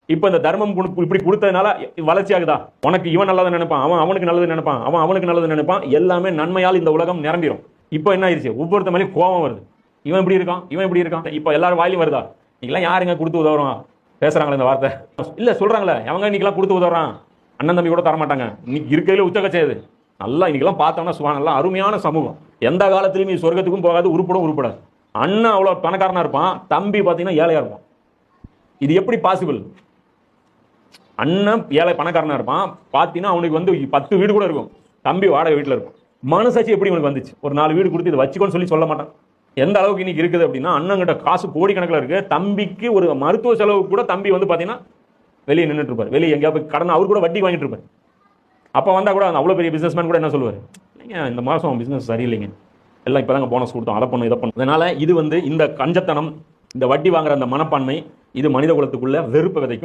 இப்ப இந்த தர்மம் இப்படி கொடுத்ததுனால வளர்ச்சி ஆகுதா? உனக்கு இவன் நல்லது நினைப்பான், அவன் அவனுக்கு நல்லது நினைப்பான், அவன் அவனுக்கு நல்லது நினைப்பான். எல்லாமே நன்மையால் இந்த உலகம் நிரம்பிடும். இப்போ என்ன ஆயிடுச்சு, ஒவ்வொருத்த மேலேயும் கோபம் வருது. இவன் இப்படி இருக்கான், இவன் இப்படி இருக்கான். இப்போ எல்லாரும் வாயிலும் வருதா? நீங்களாம் யாருங்க கொடுத்து உதவுறோம் பேசுறாங்களே இந்த வார்த்தை? இல்ல சொல்றாங்களே அவங்க இன்னைக்கெல்லாம் கொடுத்து உதவுறான், அண்ணன் தம்பி கூட தரமாட்டாங்க. இன்னைக்கு இருக்கையில உச்சகச்சேது நல்லா இன்னைக்கெல்லாம் பார்த்தோம்னா சுவா நல்லா அருமையான சமூகம். எந்த காலத்திலையும் நீ சொர்க்கத்துக்கும் போகாது, உருப்படும் உருப்படாது. அண்ணன் அவ்வளோ பணக்காரனா இருப்பான், தம்பி பார்த்தீங்கன்னா ஏழையா இருப்பான். இது எப்படி பாசிபிள்? அண்ணன் ஏழை பணக்காரனா இருப்பான், பார்த்தீங்கன்னா அவனுக்கு வந்து 10 வீடு கூட இருக்கும், தம்பி வாடகை வீட்டில் இருக்கும். மனசாட்சி எப்படி உனக்கு வந்துச்சு? ஒரு 4 வீடு கொடுத்து இதை வச்சுக்கோன்னு சொல்லி சொல்ல மாட்டான். எந்த அளவுக்கு இன்னைக்கு இருக்குது அப்படின்னா, அண்ணங்கிட்ட காசு கோடிக்கணக்கில் இருக்கு. தம்பிக்கு ஒரு மருத்துவ செலவு கூட தம்பி வந்து பார்த்தீங்கன்னா வெளியே நின்றுட்டு இருப்பார், வெளியே எங்கேயாவது கடன் அவர் கூட வட்டி வாங்கிட்டு இருப்பார். அப்போ வந்தால் கூட அவ்வளோ பெரிய பிஸ்னஸ்மேன் கூட என்ன சொல்லுவார், இல்லைங்க இந்த மாதம் பிஸ்னஸ் சரியில்லைங்க, எல்லாம் இப்போ தாங்க போனஸ் கொடுத்தோம், அதை பண்ணும் இதை பண்ணும். அதனால இது வந்து இந்த கஞ்சத்தனம், இந்த வட்டி வாங்குற அந்த மனப்பான்மை, இது மனித குலத்துக்குள்ள வெறுப்பு விதைக்கும்.